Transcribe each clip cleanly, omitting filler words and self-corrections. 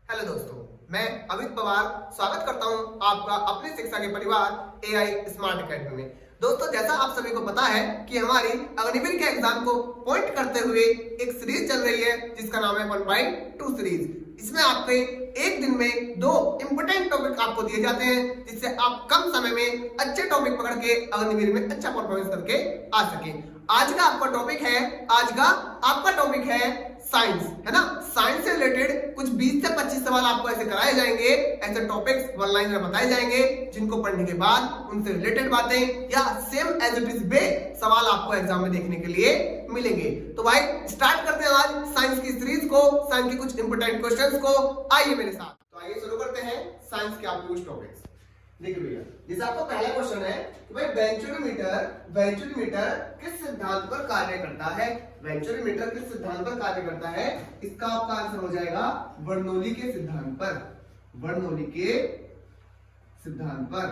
Hello दोस्तों, मैं अमित पवार स्वागत करता हूं आपका अपने शिक्षा के परिवार एआई स्मार्ट अकेडमी में। दोस्तों, जैसा आप सभी को पता है कि हमारी अग्निवीर के एग्जाम को पॉइंट करते हुए एक सीरीज चल रही है जिसका नाम है 1.2 सीरीज। इसमें आपके एक दिन में 2 इंपोर्टेंट टॉपिक आपको दिए जाते हैं जिससे आप कम समय में अच्छे टॉपिक पकड़ के अग्निवीर में अच्छा परफॉर्मेंस करके आ सके। आज का आपका टॉपिक है साइंस, है ना। साइंस से रिलेटेड कुछ 20 से 25 सवाल आपको ऐसे कराए जाएंगे, ऐसे टॉपिक्स वन लाइनर बताए जाएंगे जिनको पढ़ने के बाद उनसे रिलेटेड बातें या same as it is way सवाल आपको एग्जाम में देखने के लिए मिलेंगे। तो भाई स्टार्ट करते हैं आज साइंस की सीरीज को, साइंस के कुछ इंपोर्टेंट क्वेश्चंस को। आइए मेरे साथ, तो आइए शुरू करते हैं साइंस के आपके कुछ टॉपिक्स। देखिए भैया, जैसे आपका पहला क्वेश्चन है कि भाई वेंचुरीमीटर किस सिद्धांत पर कार्य करता है। वेंचुरीमीटर किस सिद्धांत पर कार्य करता है? इसका आपका आंसर हो जाएगा बर्नौली के सिद्धांत पर। बर्नौली के सिद्धांत पर।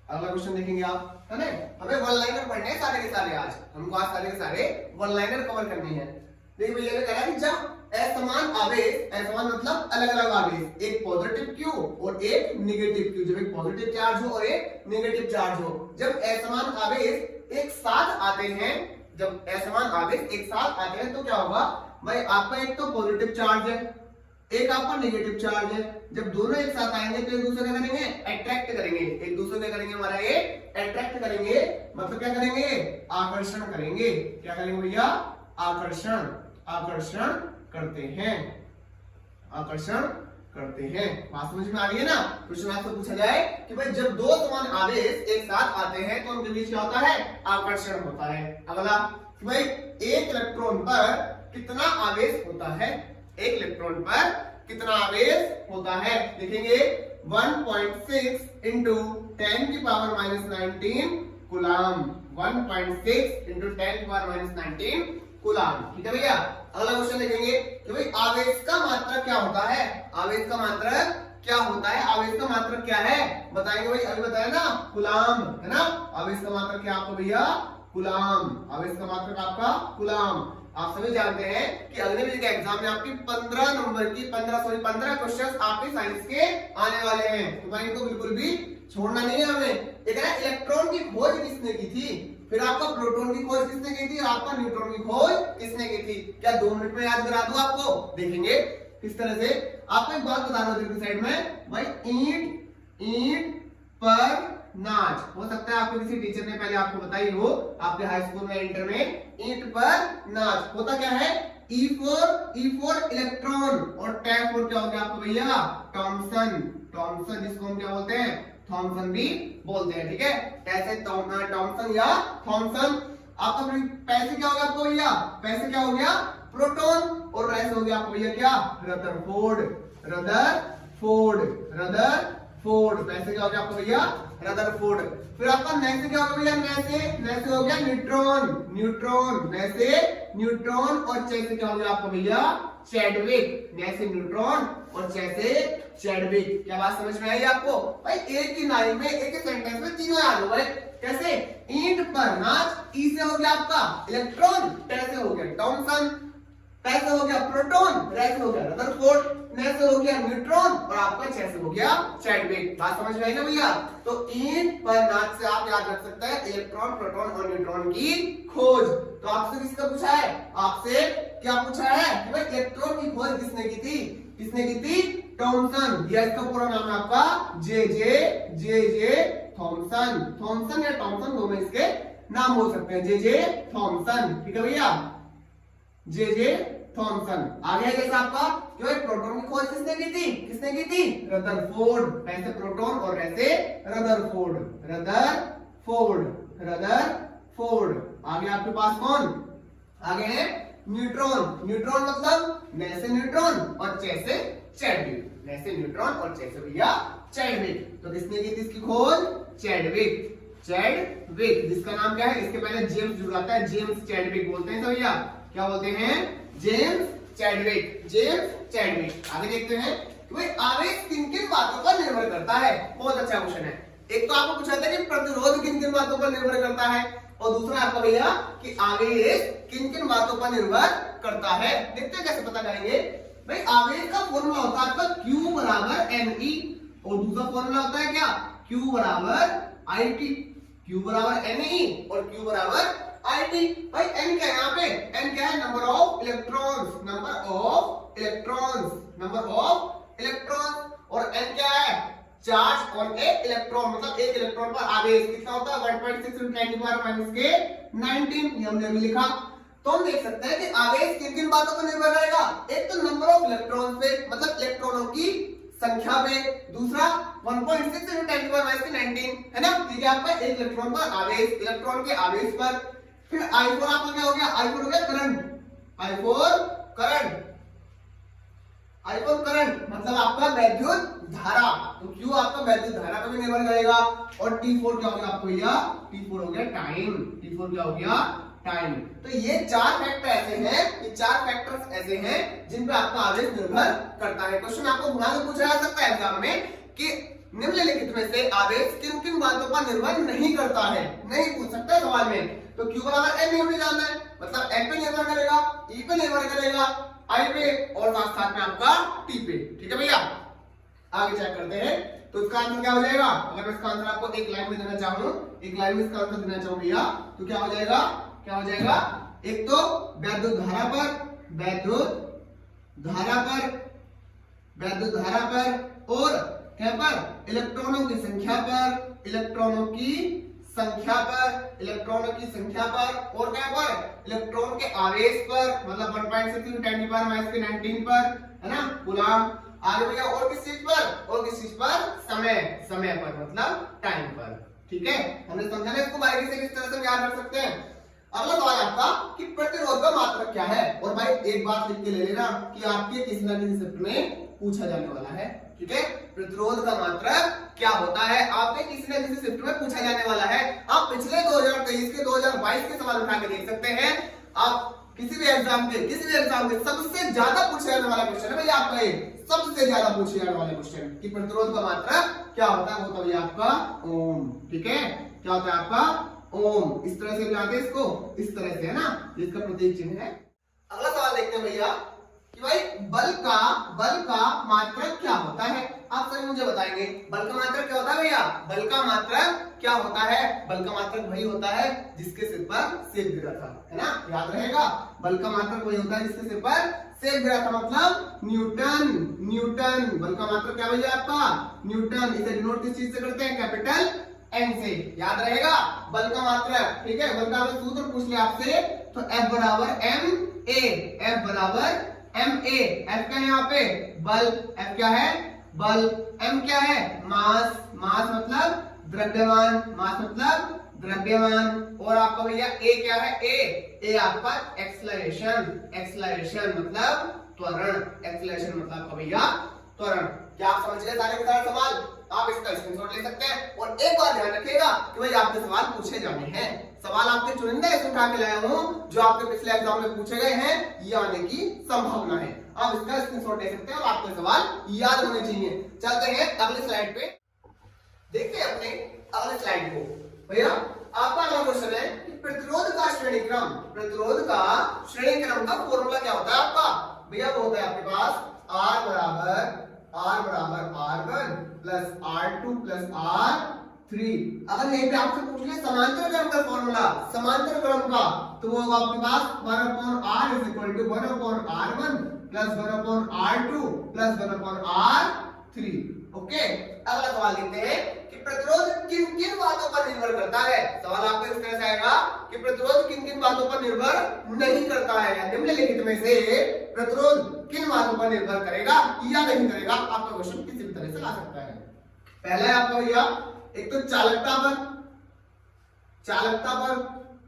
अगला क्वेश्चन देखेंगे आप, है ना। हमें वन लाइनर पढ़ने हैं सारे के सारे। आज हमको आज सारे के सारे वन लाइनर कवर करने हैं। देखिए भैया ने कहा कि जब असमान आवेश, असमान मतलब अलग अलग आवेश, एक पॉजिटिव क्यू और एक नेगेटिव क्यू, जब एक पॉजिटिव चार्ज हो और एक नेगेटिव चार्ज हो, जब असमान आवेश एक साथ आते हैं, तो क्या होगा भाई, आपका एक तो पॉजिटिव चार्ज है, एक आपका नेगेटिव चार्ज है। जब दोनों एक साथ आएंगे तो एक दूसरे का करेंगे अट्रैक्ट करेंगे, एक दूसरे का करेंगे हमारा ये अट्रैक्ट करेंगे, मतलब क्या करेंगे, आकर्षण करेंगे। क्या करेंगे भैया? आकर्षण करते हैं। बात समझ में आ रही है ना। क्वेश्चन आपसे पूछा जाए कि भाई जब दो समान आवेश एक साथ आते हैं तो उनके बीच क्या होता है? आकर्षण होता है। अगला कि भाई एक इलेक्ट्रॉन पर कितना आवेश होता है? एक इलेक्ट्रॉन पर कितना आवेश होता है? देखेंगे 1.6 इंटू 10 की पावर -19 कूलाम। 1.6 इंटू 10 की पावर -19 कूलाम। ठीक है भैया। अगला क्वेश्चन देखेंगे कि भाई आवेश का मात्रक क्या होता है? आवेश का मात्रक क्या है? बताएंगे भाई, अभी बताया ना, कूलाम, है ना। आवेश का मात्रक क्या आपको भैया? कूलाम। आवेश का मात्रक आपका कूलाम। आप सभी जानते हैं कि अग्निवीर के एग्जाम में आपकी 15 क्वेश्चन आपके साइंस के आने वाले हैं, तो भाई इनको बिल्कुल भी छोड़ना नहीं है हमें। एक है इलेक्ट्रॉन की खोज किसने की थी, फिर आपका प्रोटॉन की खोज किसने की थी, और आपका न्यूट्रॉन की खोज किसने की थी? क्या 2 मिनट में याद करा दूं आपको? देखेंगे किस तरह से। आपको एक बात बता रहा हूं साइड में, भाई ईंट पर नाच। हो सकता है आपको किसी टीचर ने पहले आपको बताई हो, आपके हाई स्कूल में, इंटर में, ईंट पर नाच होता क्या है? E फॉर इलेक्ट्रॉन और टैग फॉर क्या हो गया आपको भैया? टॉमसन, जिसको हम क्या बोलते हैं? थॉमसन भी बोलते हैं। ठीक है, ऐसे टॉमसन या थॉमसन। आपका पैसे क्या हो गया आपको भैया? पैसे क्या हो गया? प्रोटॉन। और रैसे हो गया आपको भैया क्या? रदरफोर्ड। पैसे क्या हो गया आपको भैया? रदरफोर्ड। फिर आपका नेक्स्ट क्या होगा भैया? नेक्स्ट हो गया न्यूट्रॉन। और चैसे क्या हो गया आपको भैया? चैडविक। नेक्स्ट न्यूट्रॉन और चैसे चैडविक। क्या बात समझ में आई आपको? भाई एक ही लाइन में, एक ही सेंटेंस में तीनों याद हो गए। कैसे? ईंट पर नाच, ई से हो गया आपका इलेक्ट्रॉन, टे से हो गया टॉमसन, पै से हो गया प्रोटॉन, रे से हो गया रदरफोर्ड, ने से हो गया न्यूट्रॉन और आपका छह से हो गया चैडविक। बात समझ में आई ना भैया? तो ईंट पर नाच से आप याद रख सकते हैं इलेक्ट्रॉन, प्रोटॉन और न्यूट्रॉन की खोज। तो आपसे किसका पूछा है? आपसे क्या पूछा है कि भाई इलेक्ट्रॉन की खोज किसने की थी? थॉमसन। या इसका पूरा नाम है आपका जे थॉमसन या टॉमसन, दोनों इसके नाम हो सकते हैं। J Thomson. ठीक है भैया, जे थॉमसन। आगे जैसे आपका जो है प्रोटॉन की खोज किसने की थी? रदरफोर्ड। ऐसे प्रोटॉन और ऐसे रदरफोर्ड। आगे आपके पास कौन? आगे है न्यूट्रॉन मतलब ने से न्यूट्रॉन और चे से चैडविक। ने से न्यूट्रॉन और चे से भैया चैडविक। तो किसने की थी इसकी खोज? चैडविक। जिसका नाम क्या है? इसके पहले जेम्स जुड़ जाता है, जेम्स चैडविक बोलते हैं। तो भैया क्या बोलते हैं? James Chadwick. आगे देखते हैं कि भाई आवेश किन बातों पर निर्भर करता है। बहुत अच्छा क्वेश्चन है। एक तो आपको पूछा था कि प्रतिरोध किन बातों पर निर्भर करता है, और दूसरा आपका भैया कि आवेश किन किन बातों पर निर्भर करता है। देखते हैं कैसे पता करेंगे भाई। आवेश का फॉर्मूला होता है आपका Q बराबर Ne और दूसरा फॉर्मूला होता है क्या Q बराबर IT। Q बराबर Ne और Q बराबर IT। भाई N क्या है यहाँ पे? N क्या है? Number of electrons, number of electrons, number of electrons. और N क्या है? चार्ज ऑन ए इलेक्ट्रॉन, मतलब एक इलेक्ट्रॉन पर आवेश कितना होता है? 1.6 × 10⁻⁻�19 ये हमने अभी लिखा। तो हम देख सकते हैं कि आवेश किन किन बातों पर निर्भर रहेगा। एक तो नंबर ऑफ इलेक्ट्रॉन पे, मतलब इलेक्ट्रॉनों की संख्या पे। दूसरा 1.6 × 10⁻⁻19 है ना, ठीक है, आपका एक इलेक्ट्रॉन पर आवेश, इलेक्ट्रॉन के आवेश पर। फिर I4 आपका क्या हो गया? I4 हो गया current, I4 current, I4 current मतलब आपका वैद्युत धारा। तो Q आपका वैद्युत धारा पर भी निर्भर करेगा। और T4 क्या हो गया आपको भैया? T4 हो गया टाइम, T4 क्या हो गया? टाइम। तो ये चार फैक्टर ऐसे हैं, ये चार फैक्टर्स ऐसे हैं जिन पे आपका आवेश निर्भर करता है। क्वेश्चन आपको घुमा के पूछा जा सकता है एग्जाम में कि निम्नलिखित में से आवेश किन किन बातों पर निर्भर नहीं करता है, नहीं पूछ सकता है सवाल में। तो Q बराबर N नहीं जानना है, मतलब N पे निर्भर करेगा, E पे निर्भर करेगा, I पे और साथ साथ में आपका T पे। ठीक है भैया, आगे चेक करते हैं। तो इसका आंसर क्या हो जाएगा? अगर मैं इसका आंसर आपको एक लाइन में देना चाहूं, एक लाइन में इसका आंसर देना चाहूं भैया, तो क्या हो जाएगा? क्या हो जाएगा? एक तो वैद्युत धारा पर, वैद्युत धारा पर, वैद्युत धारा पर, और क्या पर? इलेक्ट्रॉनों की संख्या पर, इलेक्ट्रॉनों की संख्या पर, इलेक्ट्रॉनों की संख्या पर, और क्या पर? इलेक्ट्रॉन के आवेश पर, मतलब 1.6 × 10⁻⁻19 पर, है ना, कूलम। आगे भैया और किस चीज पर? और किस चीज पर? समय, समय पर, मतलब टाइम पर। ठीक है, हमने समझा ना इसको बारीकी से किस तरह से याद रख सकते हैं। अगला सवाल आपका कि प्रतिरोध का मात्रक क्या है। और भाई एक बात लिख के ले लेना कि आपके किसी न किसी शिफ्ट में पूछा जाने वाला है। ठीक है, प्रतिरोध का मात्रक क्या होता है, आपके किसी न किसी शिफ्ट में पूछा जाने वाला है। आप पिछले 2023 के 2022 के सवाल उठा के देख सकते हैं। आप किसी भी एग्जाम के सबसे ज्यादा पूछे जाने वाला क्वेश्चन है भैया आपका ये, सबसे ज्यादा पूछे जाने वाले क्वेश्चन कि प्रतिरोध का मात्रक क्या होता है। वो होता है आपका ओम। ठीक है, क्या होता है आपका? ओम। इस तरह से बनाते हैं इसको, इस तरह से, है ना, जिसका प्रतीक चिन्ह है। अगला सवाल देखते हैं भैया कि भाई बल का मात्रक क्या होता है। आप सभी मुझे बताएंगे बल का मात्रक क्या होता है भैया? बल का मात्रक क्या होता है? बल का मात्रक वही होता है जिसके सिर पर सेब गिरा था, है ना, याद रहेगा। बल का मात्रक वही होता है जिसके सिर पर सेब गिरा था, मतलब न्यूटन। न्यूटन बल का मात्रक क्या भैया आपका? न्यूटन। इसे डिनोट किस चीज से करते हैं? कैपिटल N से, याद रहेगा बल का मात्रक। ठीक है, बल का सूत्र पूछ लिया आपसे तो F बराबर ma, F बराबर ma। F क्या है यहाँ पे? बल। F क्या है? बल। M क्या है? मास। मास मतलब द्रव्यमान, मास मतलब द्रव्यमान। और आपका भैया A क्या है? A आपका एक्सलरेशन, एक्सलरेशन मतलब त्वरण, एक्सलरेशन मतलब आपका भैया त्वरण। क्या आप समझ गए सारे के सारे सवाल? आप इसका स्क्रीनशॉट ले सकते हैं। और एक बार ध्यान रखिएगा कि भाई आपके सवाल पूछे जाने हैं। सवाल आपके चुनिंदा ऐसे उठा के लाया हूं जो आपके पिछले एग्जाम में पूछे गए हैं, ये आने की संभावना है। आप इसका स्क्रीनशॉट ले सकते हैं और आपके सवाल याद होने चाहिए। चलते हैं अगले स्लाइड पे, देखते हैं अपने अगले स्लाइड को। भैया आपका अगला क्वेश्चन है कि प्रतिरोध का श्रेणी क्रम, प्रतिरोध का श्रेणी क्रम का फॉर्मूला क्या होता है आपका? भैया वो होता है आपके पास R बराबर R1 plus R2 plus R3। अगर यहीं पे आपसे पूछ ले समांतर क्रम का फॉर्मूला, समांतर क्रम का, तो वो होगा आपके पास 1/R is equal to 1/R1 plus 1/R2 plus 1/R3। Okay, अगला सवाल देखते हैं कि प्रतिरोध किन किन बातों पर निर्भर करता है। सवाल आपको इस तरह से आएगा कि प्रतिरोध किन किन बातों पर निर्भर नहीं करता है। निम्नलिखित में से प्रतिरोध किन बातों पर निर्भर करेगा या नहीं करेगा। आपका क्वेश्चन किसी भी तरह से ला सकता है। पहला है आपका भैया एक तो चालकता पर, चालकता पर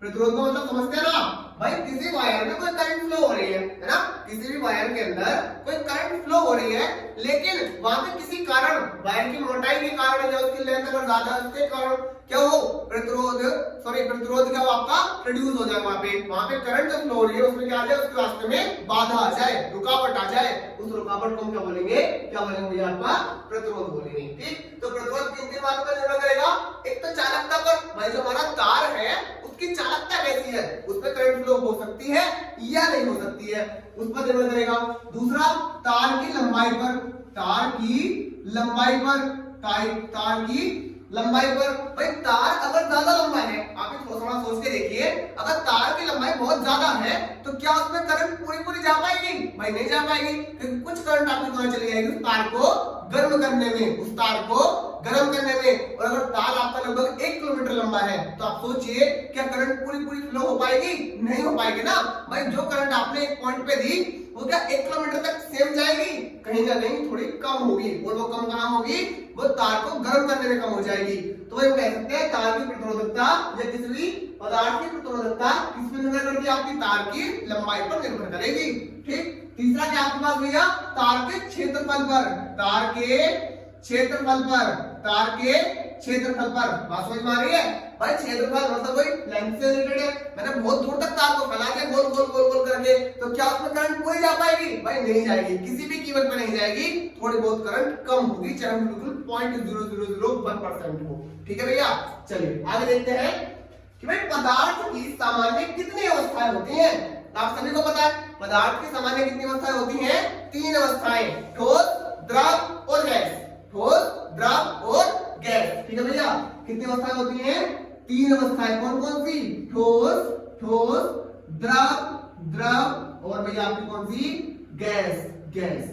प्रतिरोध का मतलब समझते हैं ना भाई, किसी वायर में कोई करंट फ्लो हो रही है ना, किसी भी वायर के अंदर कोई करंट फ्लो हो रही है लेकिन वहां पे किसी कारण वायर की मोटाई के कारण या उसकी लेंथ अगर ज्यादा है उसके कारण क्या हो प्रतिरोध क्या हो आपका प्रोड्यूस हो जाए, वहां पे करंट जब फ्लो हो रही है उसमें क्या आ जाए, उसके रास्ते में बाधा आ जाए, रुकावट आ जाए, उस रुकावट को हम क्या बोलेंगे भैया आपका प्रतिरोध बोलेंगे। ठीक, तो प्रतिरोध किन किन बातों पर निर्भर करेगा, एक तो चालकता पर, भाई जो हमारा तार है उसकी चालकता कैसी है, उसमें करंट फ्लो हो सकती है या नहीं हो सकती है, उस पर निर्भर करेगा। दूसरा तार की लंबाई पर, तार की लंबाई पर भाई तार अगर ज्यादा लंबा है, आप थोड़ा सोच के देखिए, अगर तार की लंबाई बहुत ज्यादा है तो क्या उसमें करंट पूरी जा पाएगी, भाई नहीं जा पाएगी, क्योंकि कुछ करंट आपकी कहां चली जाएगी, उस तार को गर्म करने में, और अगर तार आपका लगभग 1 किलोमीटर लंबा है तो आप सोचिए क्या करंट पूरी फ्लो हो पाएगी, नहीं हो पाएगी ना भाई। जो करंट आपने एक पॉइंट पे दी वो क्या 1 किलोमीटर तक सेम जाएगी, कहीं ना कहीं थोड़ी कम होगी, और वो कम कहां होगी, वो तार को गर्म करने में कम हो जाएगी। तो हम कह सकते हैं तार की प्रतिरोधकता या किसी भी पदार्थ की प्रतिरोधकता किस पर निर्भर करती है, आपकी तार की लंबाई पर निर्भर करेगी। ठीक, तीसरा क्या आपके पास भैया, तार के क्षेत्रफल पर, बात समझ में आ रही है भाई। क्षेत्रफल मतलब वही लेंथ से रिलेटेड है, मैंने बहुत दूर तक तार को फैला दिया गोल करके, तो क्या उसमें करंट पूरी जा पाएगी, भाई नहीं जाएगी, किसी भी कीमत पर नहीं जाएगी, थोड़ी बहुत करंट कम होगी, चाहे बिल्कुल 0.0001% हो। ठीक है भैया, चलिए आगे देखते हैं कि भाई पदार्थ की सामान्य कितनी अवस्थाएं होती हैं। आप सभी को पता है पदार्थ की सामान्य कितनी अवस्थाएं होती हैं, 3 अवस्थाएं, ठोस, द्रव और गैस, ठीक है भैया, कितनी अवस्थाएं होती हैं, 3 अवस्थाएं, कौन सी, ठोस, द्रव और भैया आपकी कौन सी, गैस।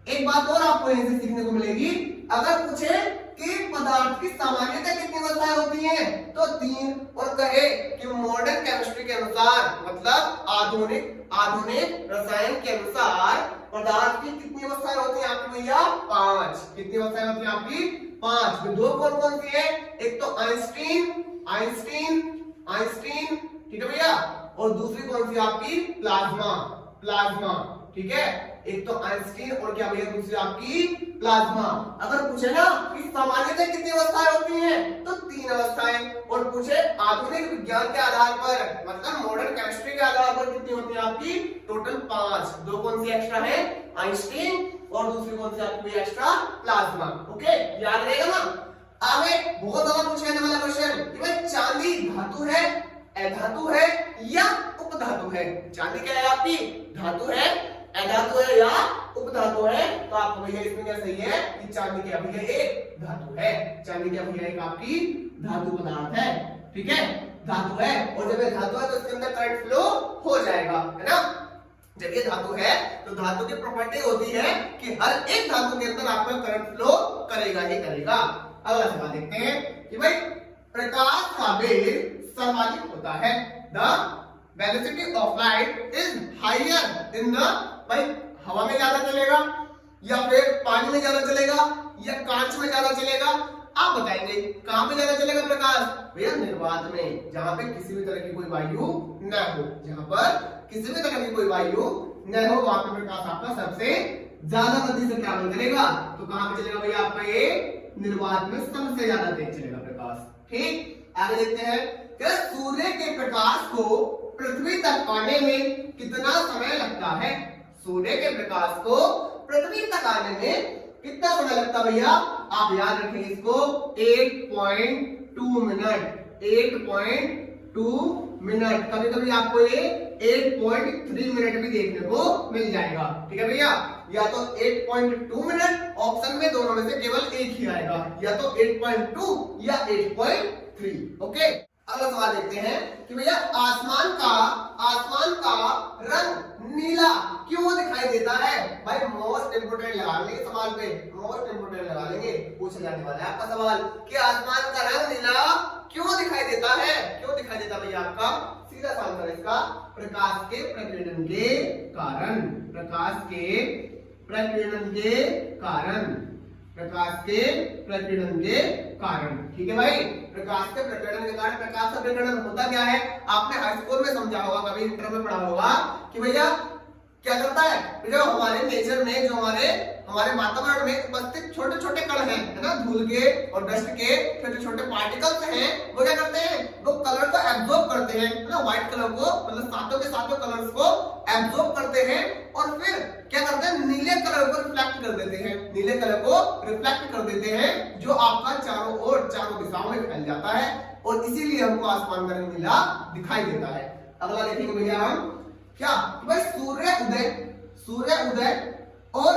एक बात और आपको यहीं से सीखने को मिलेगी, अगर पूछे कि पदार्थ की सामान्यतः कितनी अवस्थाएं होती हैं तो 3, और कहे कि मॉडर्न केमिस्ट्री के अनुसार, मतलब आधुनिक रसायन के अनुसार पदार्थ की कितनी अवस्थाएं होती हैं आपकी भैया, 5। कितनी अवस्थाएं होती हैं आपकी, 5। तो दो कौन सी है, एक तो आइंस्टीन, ठीक है भैया, और दूसरी कौन सी आपकी प्लाज्मा, ठीक है, एक तो आइंस्टीन और क्या भैया दूसरी आपकी प्लाज्मा। अगर पूछे ना कि सामान्यतः कितनी अवस्थाएं होती हैं तो 3 अवस्थाएं, और पूछे आधुनिक विज्ञान के आधार पर, मतलब मॉडर्न केमिस्ट्री के आधार पर कितनी होती है आपकी, टोटल 5। दो कौन सी एक्स्ट्रा है, आइंस्टीन, और दूसरी कौन सी आपकी एक्स्ट्रा, प्लाज्मा। ओके, याद रहेगा ना। आगे बहुत ज्यादा पूछे जाने वाला क्वेश्चन कि भाई चांदी धातु है, अधातु है या उपधातु है। चांदी क्या है आपकी, धातु है, अधातु है या उपधातु है, तो आपको भैया इसमें क्या सही है कि चांदी क्या भैया एक धातु है, चांदी क्या भैया एक आपकी धातु पदार्थ है, ठीक है, धातु है, और जब ये धातु है तो इसके अंदर करंट फ्लो हो जाएगा, है ना। जब ये धातु है तो धातु की प्रॉपर्टी होती है कि हर एक धातु के अंदर आपका करंट फ्लो करेगा ही करेगा। अगला सवाल देखते हैं कि भाई प्रकाश का वेग सर्वाधिक होता है, the velocity of light is higher in the, भाई हवा में ज्यादा चलेगा या फिर पानी में ज्यादा चलेगा या कांच में ज्यादा चलेगा, आप बताएंगे कहां पे ज्यादा चलेगा प्रकाश, भैया निर्वात में, जहां पे किसी भी तरह की कोई वायु न हो, जहां पर किसी भी तरह की कोई वायु न हो वहां पे प्रकाश आपका सबसे ज्यादा गति से ट्रैवल करेगा। तो कहां पे चलेगा भैया आपका ये निर्वात में सबसे ज्यादा तेज चलेगा प्रकाश। ठीक, आगे देखते हैं कि सूर्य के प्रकाश को पृथ्वी तक आने में कितना समय लगता है। सूर्य के प्रकाश को पृथ्वी तक आने में कितना समय लगता है भैया, आप याद रखें इसको, 8.2 मिनट, 8.2 मिनट, कभी कभी आपको ये 8.3 मिनट भी देखने को मिल जाएगा, ठीक है भैया, या तो 8.2 मिनट, ऑप्शन में दोनों में से केवल एक ही आएगा, या तो 8.2 या 8.3। ओके, अगला सवाल देखते हैं कि भैया आसमान का रंग नीला क्यों दिखाई देता है। भाई मोस्ट इंपोर्टेंट लगा लेंगे सवाल पे, मोस्ट इंपोर्टेंट लगा लेंगे, पूछा जाने वाला है आपका सवाल कि आसमान का रंग नीला क्यों दिखाई देता है, क्यों दिखाई देता भैया आपका, सीधा सा आंसर इसका, प्रकाश के प्रकीर्णन के कारण, प्रकाश के प्रकीर्णन के कारण, प्रकाश के प्रकीर्णन के कारण, ठीक है भाई, प्रकाश के प्रकीर्णन के कारण। प्रकाश का प्रकीर्णन होता क्या है, आपने हाई स्कूल में समझा होगा, कभी इंटर में पढ़ा होगा कि भैया क्या करता है, जो हमारे नेचर में, जो हमारे वातावरण में उपस्थित छोटे छोटे कण हैं, है ना, धूल के और डस्ट के छोटे छोटे पार्टिकल्स हैं, वो क्या करते हैं, वो कलर को एब्जॉर्ब करते हैं, है ना, व्हाइट कलर को, मतलब सातों के सातों कलर्स को एब्जॉर्ब करते हैं और फिर क्या करते हैं, नीले कलर को रिफ्लेक्ट कर देते हैं, नीले कलर को रिफ्लेक्ट कर देते हैं, जो आपका चारों ओर, चारों दिशाओं में फैल जाता है और इसीलिए हमको आसमान का रंग नीला दिखाई देता है। अगला देखेंगे भैया हम क्या, भाई सूर्य उदय और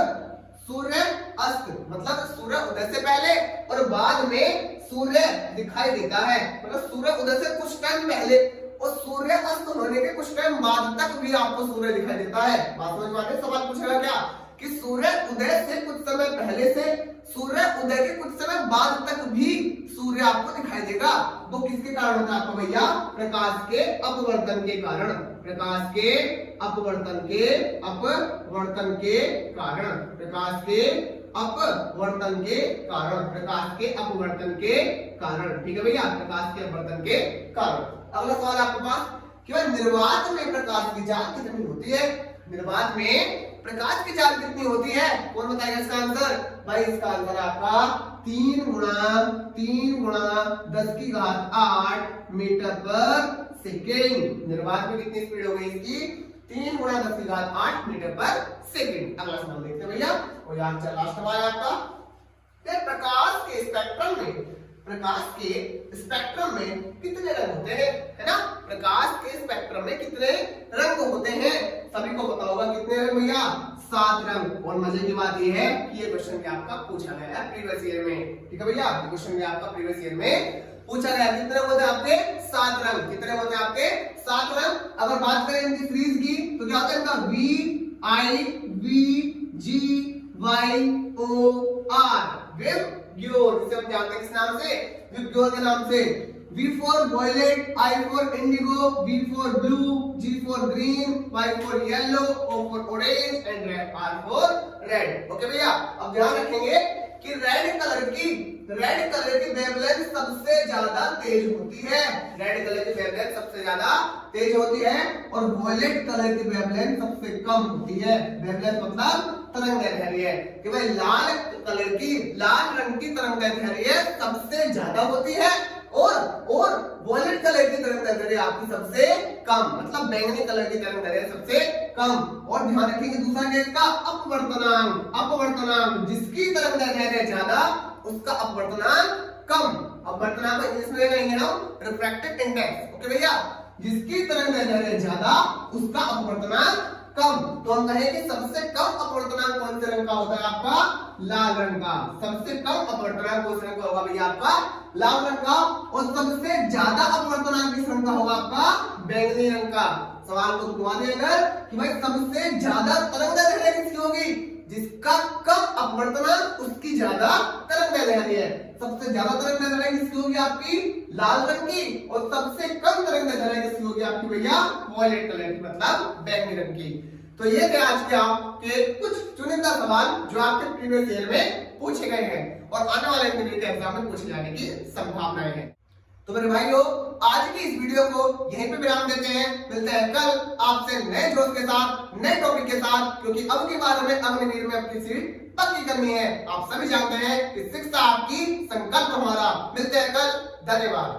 सूर्य अस्त, मतलब सूर्य उदय से पहले और बाद में सूर्य दिखाई देता है, मतलब सूर्य उदय से कुछ टाइम पहले और सूर्य अस्त होने के कुछ टाइम बाद तक भी आपको सूर्य दिखाई देता है। बात समझ में आ रही है? सवाल पूछेगा क्या कि सूर्य उदय से कुछ समय पहले से सूर्य उदय के कुछ समय बाद तक भी सूर्य आपको दिखाई देगा, वो किसके कारण होता है आपको भैया, प्रकाश के अपवर्तन के कारण, प्रकाश के अपवर्तन के कारण, प्रकाश के अपवर्तन के कारण, प्रकाश के अपवर्तन के कारण, ठीक है भैया, प्रकाश के अपवर्तन के कारण। अगला सवाल आपके पास कि भाई निर्वात में प्रकाश की चाल कितनी होती है, निर्वात में प्रकाश की चाल कितनी होती है, कौन बताएगा इसका आंसर, भाई इसका आंसर आपका 3 गुणा 10⁸ मीटर पर सेकेंड। निर्वात में कितनी स्पीड हो गई इसकी, 3 गुणा 10⁸ मीटर पर सेकेंड। अगला सवाल देखते हैं भैया, और यहाँ चल लास्ट सवाल है आपका, प्रकाश के स्पेक्ट्रम में कितने रंग होते हैं, है ना, प्रकाश के स्पेक्ट्रम में कितने रंग होते हैं, सभी को पता होगा कितने रंग भैया, 7 रंग। और मजे की बात यह है कि ये क्वेश्चन भी आपका पूछा गया है प्रीवियस ईयर में, ठीक है भैया, ये क्वेश्चन भी आपका प्रीवियस ईयर में पूछा गया, कितने होते हैं आपके, 7 रंग, कितने होते हैं आपके 7 रंग। अगर बात करें इनकी सीरीज की तो क्या होता है इनका VIVGYOR, विबग्योर, जिसे हम जानते हैं किस नाम से, विबग्योर के नाम से। V for violet, I for indigo, V for blue, G for green, Y for yellow, O for orange and R for red। Okay भैया, अब ध्यान रखेंगे कि रेड कलर की वेवलेंथ सबसे ज्यादा तेज होती है, रेड कलर की वेवलेंथ सबसे ज्यादा तेज होती है और वॉयलेट कलर की वेवलेंथ सबसे कम होती है। वेवलेंथ मतलब तरंगदैर्घ्य, कि भाई लाल रंग की तरंगदैर्घ्य सबसे ज्यादा होती है और वॉयलेट कलर की तरंगदैर्घ्य आपकी सबसे कम, मतलब बैंगनी कलर की तरंगदैर्घ्य सबसे कम। और ध्यान रखेंगे दूसरा केस का अपवर्तनांक, जिसकी तरंगदैर्घ्य ज्यादा उसका अपवर्तनांक कम। अपवर्तनांक इंग्लिश में कहेंगे हम रिफ्रैक्टिव इंडेक्स। ओके भैया, जिसकी तरंगदैर्घ्य ज्यादा उसका अपवर्तनांक कम। तो हम कहें कि सबसे कम अपवर्तनांक कौन से रंग का होता है आपका, लाल रंग का। सबसे कम अपवर्तनांक कौन से रंग का होगा भैया आपका, लाल रंग का। और सबसे ज्यादा अपवर्तनांक किस रंग का होगा आपका, बैंगनी रंग का। सवाल को घुमा देगा कि भाई सबसे ज्यादा तरंगदैर्घ्य किसकी होगी, जिसका कम अपवर्तनांक उसकी ज्यादा तरंगदैर्घ्य है। सबसे ज्यादा तरंगदैर्घ्य किसकी होगी आपकी, लाल रंग की, और सबसे कम तरंगदैर्घ्य किसकी होगी आपकी भैया, वॉयलेट कलर की, मतलब बैंगनी रंग की। तो ये थे आज के आपके कुछ चुनिंदा सवाल जो आपके प्रीवियस ईयर में पूछे गए हैं और आने वाले मिलिट्री एग्जाम में पूछे जाने की संभावनाएं हैं। तो मेरे भाइयों, आज की इस वीडियो को यहीं पे विराम देते हैं। मिलते हैं कल आपसे नए जोश के साथ, नए टॉपिक के साथ, क्योंकि अब की बार में अग्निवीर में अपनी सीट पक्की करनी है। आप सभी जानते हैं कि शिक्षा आपकी, संकल्प हमारा। मिलते हैं कल, धन्यवाद।